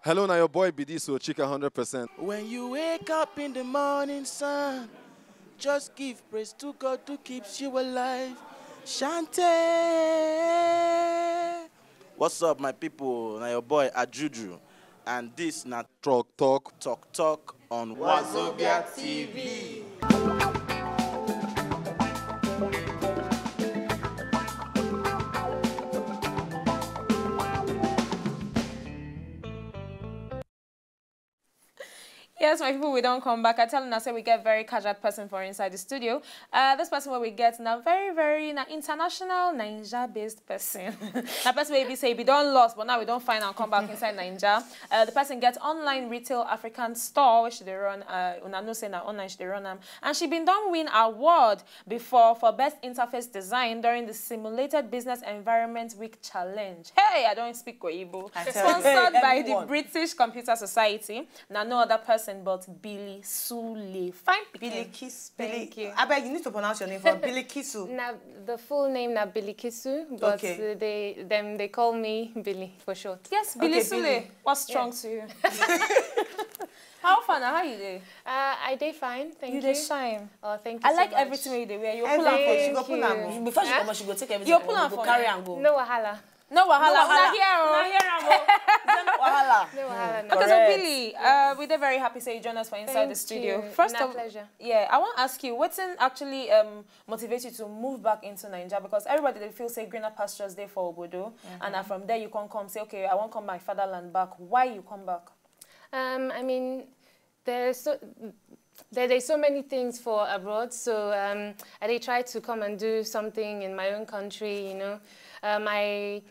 Hello, now your boy Bidiso, Chica 100%. When you wake up in the morning sun, just give praise to God who keeps you alive. Shante. What's up, my people? Now your boy Ajuju, and this na Talk on Wazobia TV. Yes, my people, we don't come back. I tell them, I say we get very casual person for inside the studio. This person where we get now very international Ninja-based person. That person maybe say we don't lost, but now we don't find and come back inside Ninja. The person gets online retail African store which they run. Una know say na online she run and she been done win award before for best interface design during the Simulated Business Environment Week Challenge. Hey, I don't speak Igbo. Sponsored by the British Computer Society. Now no other person but Billy Sule. Fine Billy Kiss. Thank you. I beg you need to pronounce your name for Billy Kisu. Now the full name na Billy Kisu, but okay. they call me Billy for short. Yes, Billy Sule. Billy. What's strong to you? How fun? How you do? I dey fine, thank you. You dey shine. Oh, thank you. I so like much. everything you dey wear. You pull Everything. am She go pull am. Before she come, she go take everything. You pull am for carry me. and go. No wahala. No wahala. No wahala. Una here, oh. Una here, no wahala. No wahala. No. Okay, so Billy, we're very happy to you join us for inside Thank the studio. you. First My of pleasure. yeah, I want to ask you, what's actually motivate you to move back into Nigeria? Because everybody they feel say greener pastures there for Obodo, and from there you can come say, okay, I want to come my fatherland back. Why you come back? I mean, there's so many things for abroad, so I try to come and do something in my own country, you know. They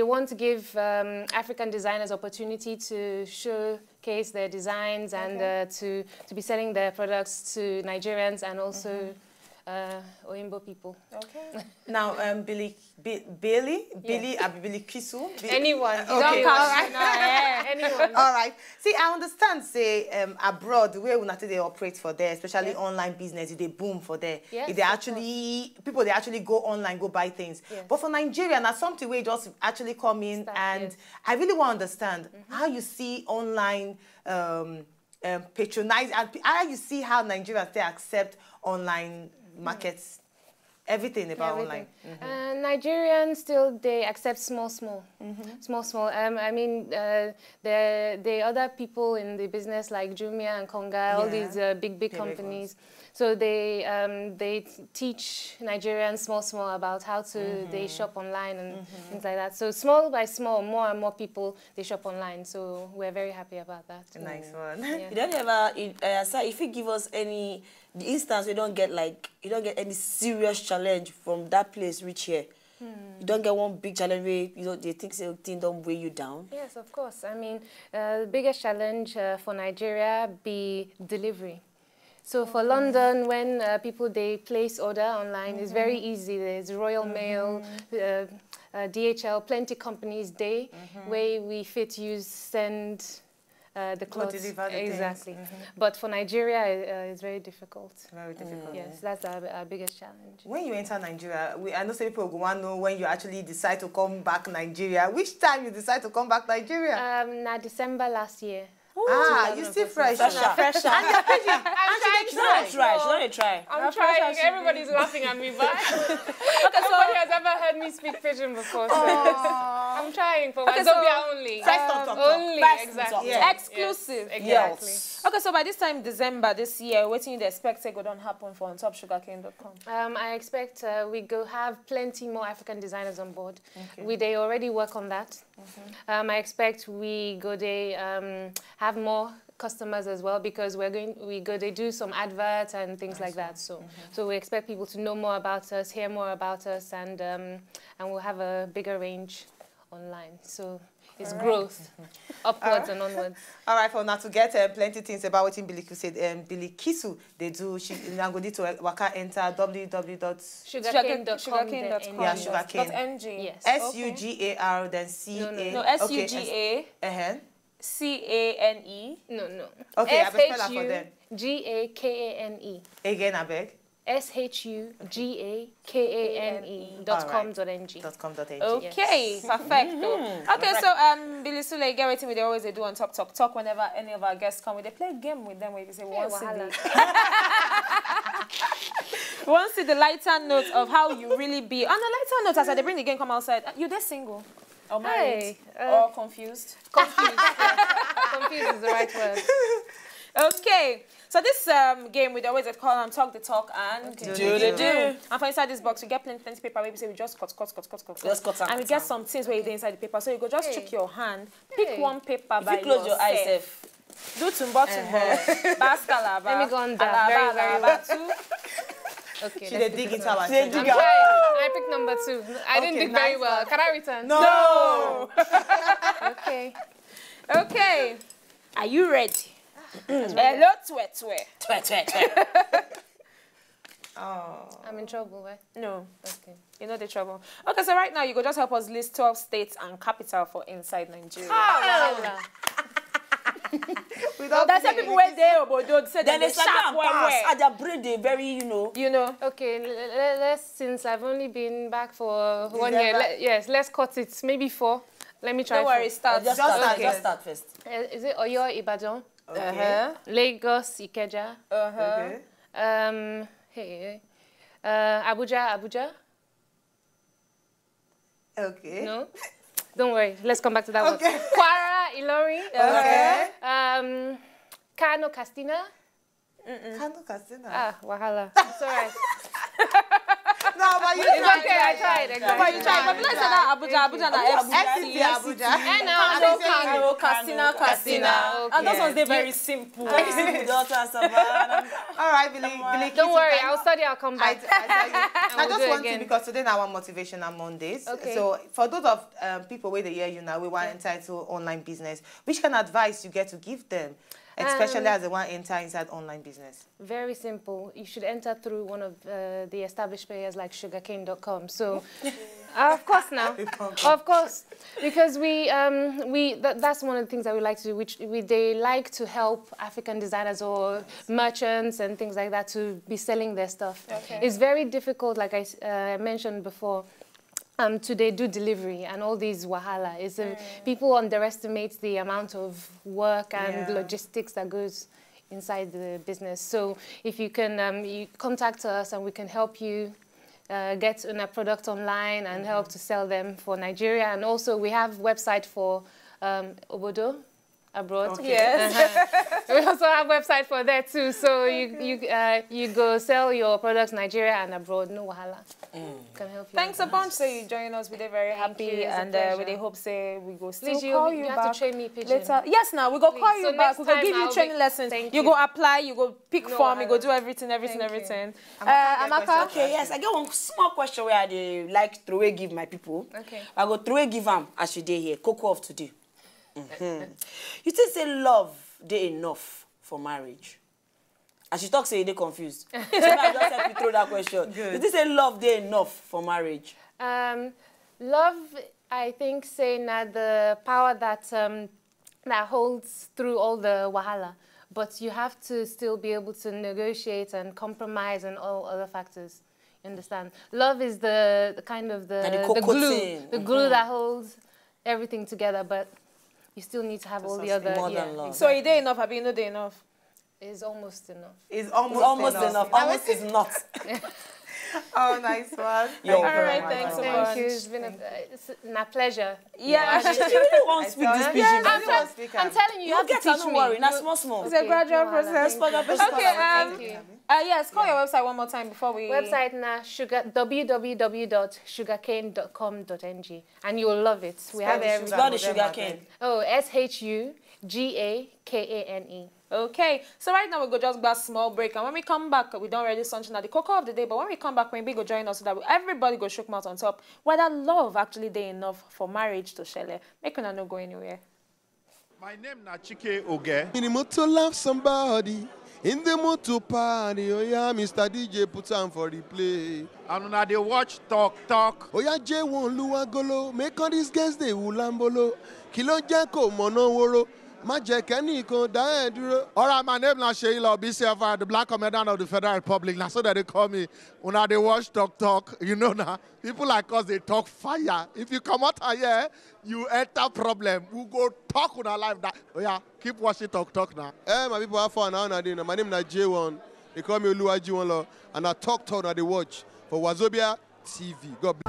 want to give African designers opportunity to showcase their designs and to be selling their products to Nigerians and also Oyinbo people. Okay. Now, Billy, Billy Kisu. Anyone. You Okay, don't all catch right. anyone. All right. See, I understand, say, abroad, the way they operate for there, especially online business, they boom for there. Yes, they actually, people, they actually go online, go buy things. Yes. But for Nigeria, now something where just actually come in and I really want to understand how you see online patronize and how you see how Nigerians, they accept online markets. Everything about online. Nigerians still they accept small. I mean the other people in the business like Jumia and Konga, all these big companies. So they teach Nigerians small about how to they shop online and things like that. So small by small, more and more people they shop online. So we're very happy about that. Nice one. You don't ever, sir, if you give us any instance, you don't get any serious challenge from that place reach here. You don't get one big challenge where they think something don't weigh you down. Yes, of course. I mean, the biggest challenge for Nigeria be delivery. So for London, when people they place order online, it's very easy. There's Royal Mail, DHL, plenty companies where we fit use send the clothes. Exactly. But for Nigeria, it's very difficult. Very difficult. Yes, that's our biggest challenge. When you enter Nigeria, I know some people want to know when you actually decide to come back Nigeria. Which time you decide to come back Nigeria? December last year. You still fresh. Fresher. And you're pidgin. She don't try. I'm trying. Everybody's laughing at me, but nobody has ever heard me speak pidgin before. So I'm trying for Wazobia only. Only, exactly. Yeah. Exclusive. Yes, exactly. Yes. Okay, so by this time, December this year, what do you expect to go down happen for ontopsugarcane.com? I expect we go have plenty more African designers on board. They already work on that. I expect we go have more customers as well because they do some adverts and things like that. So we expect people to know more about us, hear more about us, and we'll have a bigger range online. So it's growth, upwards and onwards. All right, for now to get plenty things about what Billy said, Billy Kisu, they do. She now go to waka enter www.sugarcane.com. Yeah, sugarcane. .ng. Yes. SUGAR then CA. No, SUGA. CANE. No. Okay, I will spell that for them. SUGAKANE. Again, I beg. shugakane.com.ng. Okay, perfecto. Okay, so Billy Sule, get waiting with they always they do on Top Talk whenever any of our guests come. They play a game with them where you say once see the lighter note of how you really be. On a lighter note, as they bring the game come outside, you there single or married or confused? Confused. Confused is the right word. Okay, so this game we always call on Talk the Talk and Do the do. And for inside this box, we get plenty paper where we say we just cut. Just cut and we get some things where you do inside the paper. So you go just check your hand, pick one paper by If you close your eyes, yourself. Do tumbo. Bascala. Let me go on that. Very well. Okay. She did dig it out. I'm trying. I picked number 2. I didn't dig very well. Can I return? No. Okay. Okay. Are you ready? Hello, Twe. I'm in trouble, right? No. Okay. You know the trouble. Okay, so right now you go just help us list 12 states and capital for inside Nigeria. That's why people went there, but don't say Then they they sharp pass. And their brain, they very, You know. Okay, since I've only been back for 1 year, let's cut it. Maybe 4. Let me try. Don't worry, start. Just start first. Is it Oyo, Ibadan? Okay. Lagos, Ikeja. Abuja. Okay. No? Don't worry. Let's come back to that one. Kwara, Ilori. Okay. Kano, Castina. Kano Castina. Ah, wahala. It's all right. No, but you It's tried. okay, I tried. No, but you tried. But let's say that Abuja na FCT FCT. Abuja. Kano, Castina. Okay. And those ones, they're very simple. All right, Billy. Don't worry, I'll study, I'll come back. I we'll just do want again. to, because today now our motivational Mondays. Okay. So for those of people where they hear you now, we want entitled online business. Which kind of advice you get to give them, especially as they want to enter inside online business? Very simple. You should enter through one of the established players like sugarcane.com. So, of course now, of course, because that's one of the things that we like to do. They like to help African designers or merchants and things like that to be selling their stuff. Okay. It's very difficult, like I mentioned before. Today do delivery and all these wahala. People underestimate the amount of work and logistics that goes inside the business. So if you can you contact us and we can help you get a product online and help to sell them for Nigeria. And also we have website for Obodo abroad. Okay. Yes. We also have website for that too. So you go sell your products Nigeria and abroad. No wahala. Can help you. Thanks a bunch. So you join us. We're very happy, and we they hope say we go still Please, call you back have to train me pidgin. later. Yes, now we go call you So back. next We go time give you I'll training be- lessons. Thank You you. go apply. You go pick No form. You go wahala. do everything. Thank you. Amaka. Okay, yes, I get one small question where I like throw away give my people. Okay. I go throw away give them as you day here. Cocoa of today. You think say love they enough for marriage? As you talk, say they confused. So I just help you throw that question. Good. You think say love they enough for marriage? Love, I think, saying that the power that that holds through all the wahala, but you have to still be able to negotiate and compromise and all other factors. You understand? Love is the kind of the glue that holds everything together, but you still need to have all the other. More than love. So are they enough? Have you know they enough? It's almost enough. It's Almost enough. Almost is not. Oh, nice one. All right, thanks so much. Thank you. It's been a pleasure. Yeah. You really want to speak this pidgin. I'm telling you, you have to get teach don't me. worry. Not small. It's a gradual process. Thank Okay. Thank you. Yes. Call your website one more time before we. Website na www.sugarcane.com.ng, and you'll love it. We have everything. Spell the sugar cane. Oh, SHUGAKANE. Okay, so right now we go just grab a small break, and when we come back, we don't really sunshine at the cocoa of the day, but when we come back, we go join us so that everybody go shook mouth on top whether love actually they enough for marriage to shele. Make una no go anywhere. My name na Chike Oge. In the mood to love somebody, in the mood to party, oh yeah, Mr. DJ put on for the play. And una dey watch Talk. Oh yeah, J1 Luagolo, make all these guys they ulambolo. Kilo Jako mono woro, má jẹ́ kẹ́nìkan dá ẹ̀ dúró. All right, my name is Sheila BCFR, the Black Commandant of the Federal Republic. Now, so that they call me. When they watch Talk, you know now. People like us, they talk fire. If you come out here, you enter problem. We go talk on our life. That, oh yeah, keep watching Talk now. Hey, my people have fun now. My name is J1. They call me Oluwaji1, and I talk now they watch for Wazobia TV. God bless.